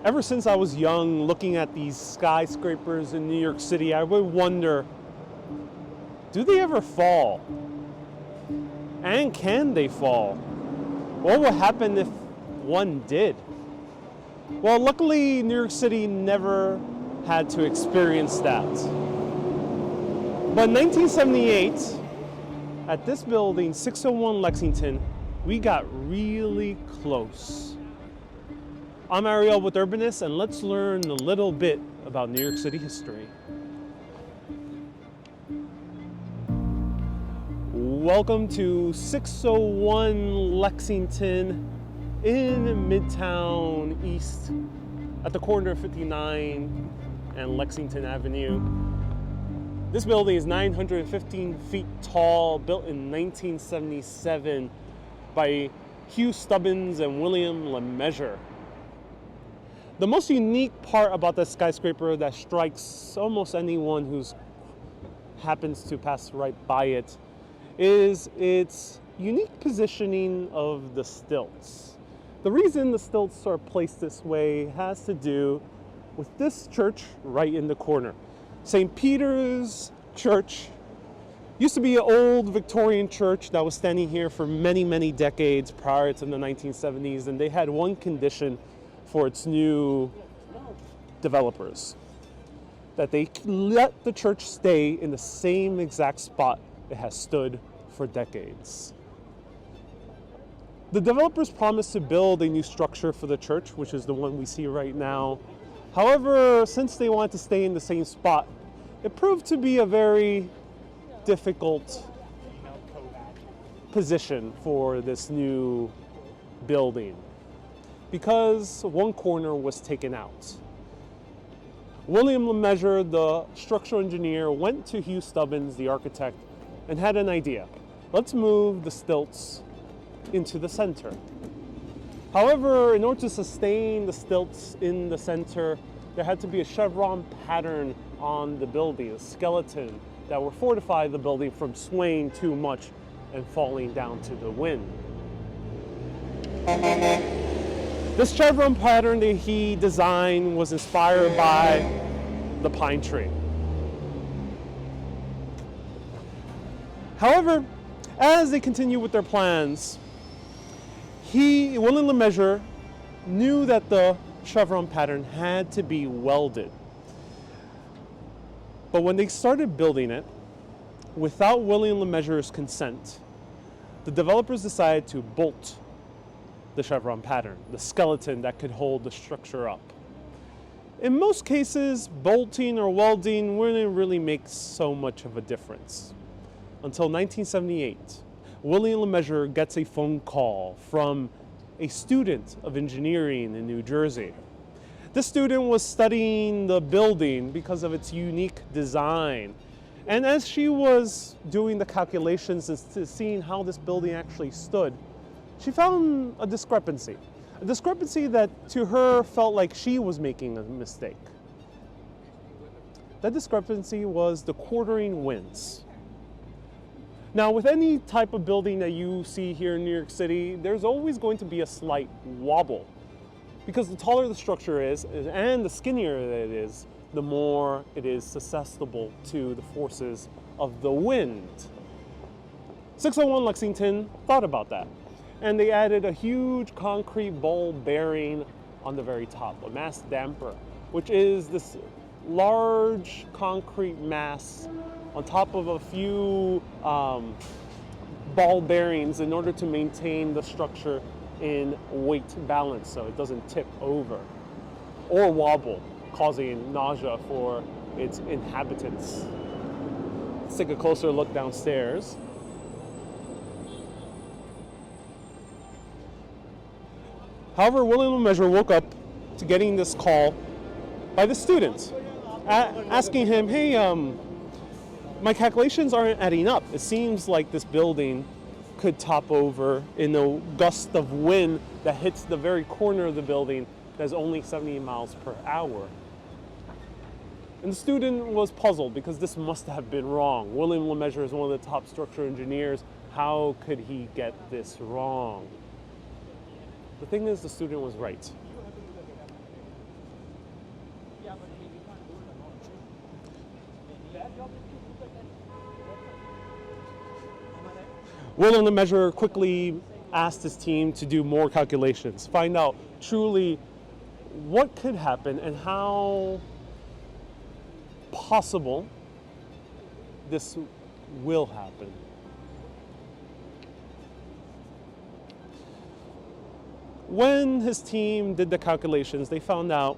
Ever since I was young, looking at these skyscrapers in New York City, I would wonder, do they ever fall? And can they fall? What would happen if one did? Well, luckily, New York City never had to experience that. But in 1978, at this building, 601 Lexington, we got really close. I'm Ariel with Urbanist, and let's learn a little bit about New York City history. Welcome to 601 Lexington in Midtown East at the corner of 59 and Lexington Avenue. This building is 915 feet tall, built in 1977 by Hugh Stubbins and William LeMessurier. The most unique part about this skyscraper that strikes almost anyone who happens to pass right by it is its unique positioning of the stilts. The reason the stilts are placed this way has to do with this church right in the corner. St. Peter's Church used to be an old Victorian church that was standing here for many, many decades prior to the 1970s, and they had one condition for its new developers, that they let the church stay in the same exact spot it has stood for decades. The developers promised to build a new structure for the church, which is the one we see right now. However, since they wanted to stay in the same spot, it proved to be a very difficult position for this new building, because one corner was taken out. William LeMessurier, the structural engineer, went to Hugh Stubbins, the architect, and had an idea. Let's move the stilts into the center. However, in order to sustain the stilts in the center, there had to be a Chevron pattern on the building, a skeleton that would fortify the building from swaying too much and falling down to the wind. This Chevron pattern that he designed was inspired by the pine tree. However, as they continued with their plans, William LeMessurier knew that the Chevron pattern had to be welded. But when they started building it, without William LeMessurier's consent, the developers decided to bolt the Chevron pattern, the skeleton that could hold the structure up. In most cases, bolting or welding wouldn't really make so much of a difference. Until 1978, William LeMessurier gets a phone call from a student of engineering in New Jersey. This student was studying the building because of its unique design. And as she was doing the calculations and seeing how this building actually stood, she found a discrepancy that to her felt like she was making a mistake. That discrepancy was the quartering winds. Now, with any type of building that you see here in New York City, there's always going to be a slight wobble, because the taller the structure is and the skinnier it is, the more it is susceptible to the forces of the wind. 601 Lexington thought about that, and they added a huge concrete ball bearing on the very top, a mass damper, which is this large concrete mass on top of a few ball bearings in order to maintain the structure in weight balance so it doesn't tip over or wobble, causing nausea for its inhabitants. Let's take a closer look downstairs. However, William LeMessurier woke up to getting this call by the student, asking him, hey, my calculations aren't adding up. It seems like this building could top over in a gust of wind that hits the very corner of the building that's only 70 miles per hour. And the student was puzzled because this must have been wrong. William LeMessurier is one of the top structural engineers. How could he get this wrong? The thing is, the student was right. William LeMessurier quickly asked his team to do more calculations, find out truly what could happen and how possible this will happen. When his team did the calculations, they found out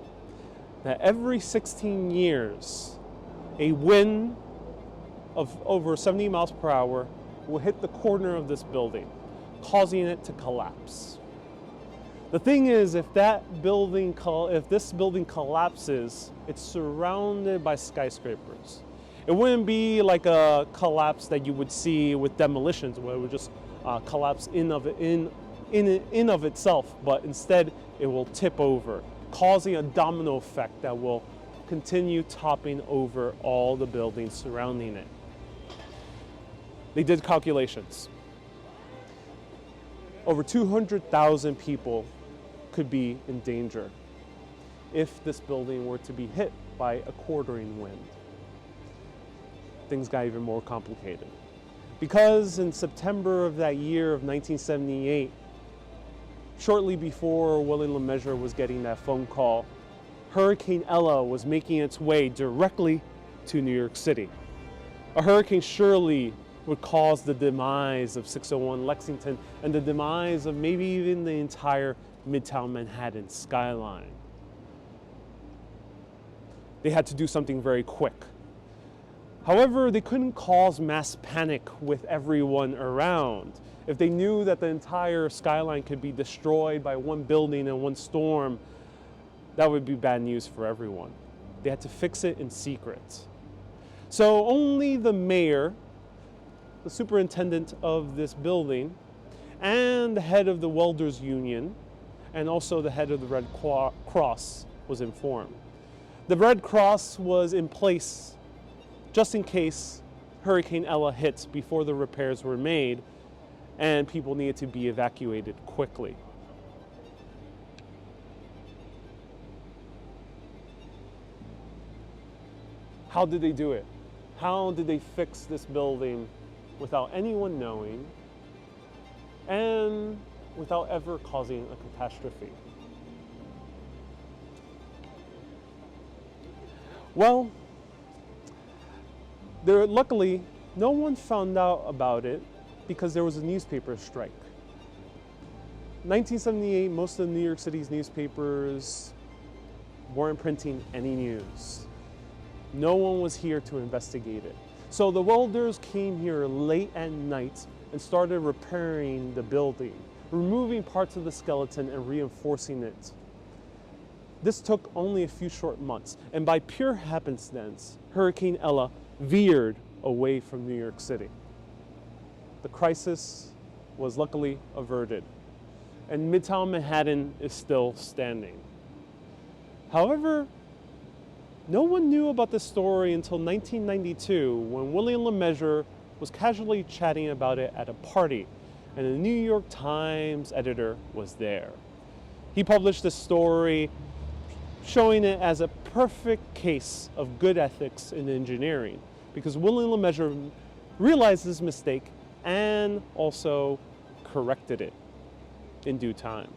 that every 16 years, a wind of over 70 miles per hour will hit the corner of this building, causing it to collapse. The thing is, if this building collapses, it's surrounded by skyscrapers. It wouldn't be like a collapse that you would see with demolitions, where it would just collapse in of itself, but instead it will tip over, causing a domino effect that will continue topping over all the buildings surrounding it. They did calculations. Over 200,000 people could be in danger if this building were to be hit by a quartering wind. Things got even more complicated. Because in September of that year of 1978, shortly before William LeMessurier was getting that phone call, Hurricane Ella was making its way directly to New York City. A hurricane surely would cause the demise of 601 Lexington and the demise of maybe even the entire Midtown Manhattan skyline. They had to do something very quick. However, they couldn't cause mass panic with everyone around. If they knew that the entire skyline could be destroyed by one building and one storm, that would be bad news for everyone. They had to fix it in secret. So only the mayor, the superintendent of this building, and the head of the welders union, and also the head of the Red Cross was informed. The Red Cross was in place just in case Hurricane Ella hits before the repairs were made and people needed to be evacuated quickly. How did they do it? How did they fix this building without anyone knowing and without ever causing a catastrophe? Well, luckily, no one found out about it because there was a newspaper strike. 1978, most of New York City's newspapers weren't printing any news. No one was here to investigate it. So the welders came here late at night and started repairing the building, removing parts of the skeleton and reinforcing it. This took only a few short months, and by pure happenstance, Hurricane Ella veered away from New York City. The crisis was luckily averted, and Midtown Manhattan is still standing. However, no one knew about this story until 1992, when William LeMessurier was casually chatting about it at a party, and the New York Times editor was there. He published a story showing it as a perfect case of good ethics in engineering, because William LeMessurier realized his mistake and also corrected it in due time.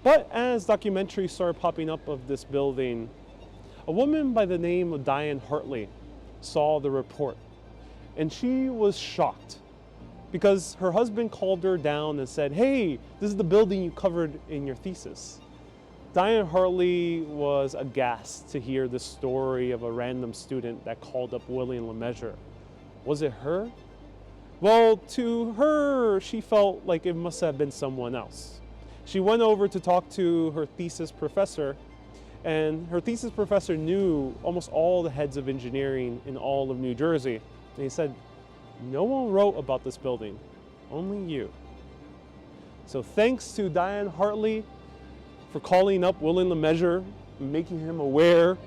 But as documentaries started popping up of this building, a woman by the name of Diane Hartley saw the report, and she was shocked because her husband called her down and said, "Hey, this is the building you covered in your thesis." Diane Hartley was aghast to hear the story of a random student that called up William LeMessurier. Was it her? Well, to her, she felt like it must have been someone else. She went over to talk to her thesis professor, and her thesis professor knew almost all the heads of engineering in all of New Jersey. And he said, "No one wrote about this building, only you." So thanks to Diane Hartley for calling up William LeMessurier and making him aware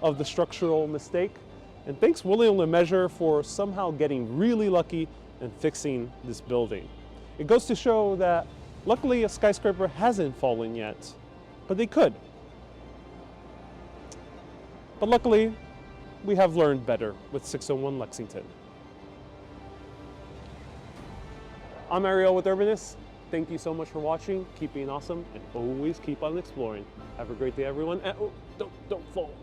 of the structural mistake. And thanks William LeMessurier for somehow getting really lucky and fixing this building. It goes to show that luckily a skyscraper hasn't fallen yet, but they could. But luckily, we have learned better with 601 Lexington. I'm Ariel with Urbanist. Thank you so much for watching. Keep being awesome and always keep on exploring. Have a great day, everyone. And, oh, don't fall.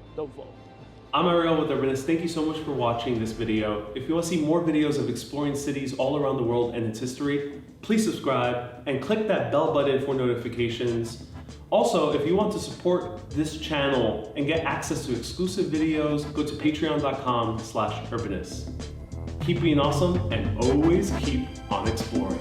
I'm Ariel with Urbanist. Thank you so much for watching this video. If you want to see more videos of exploring cities all around the world and its history, please subscribe and click that bell button for notifications. Also, if you want to support this channel and get access to exclusive videos, go to patreon.com/urbanist. Keep being awesome and always keep on exploring.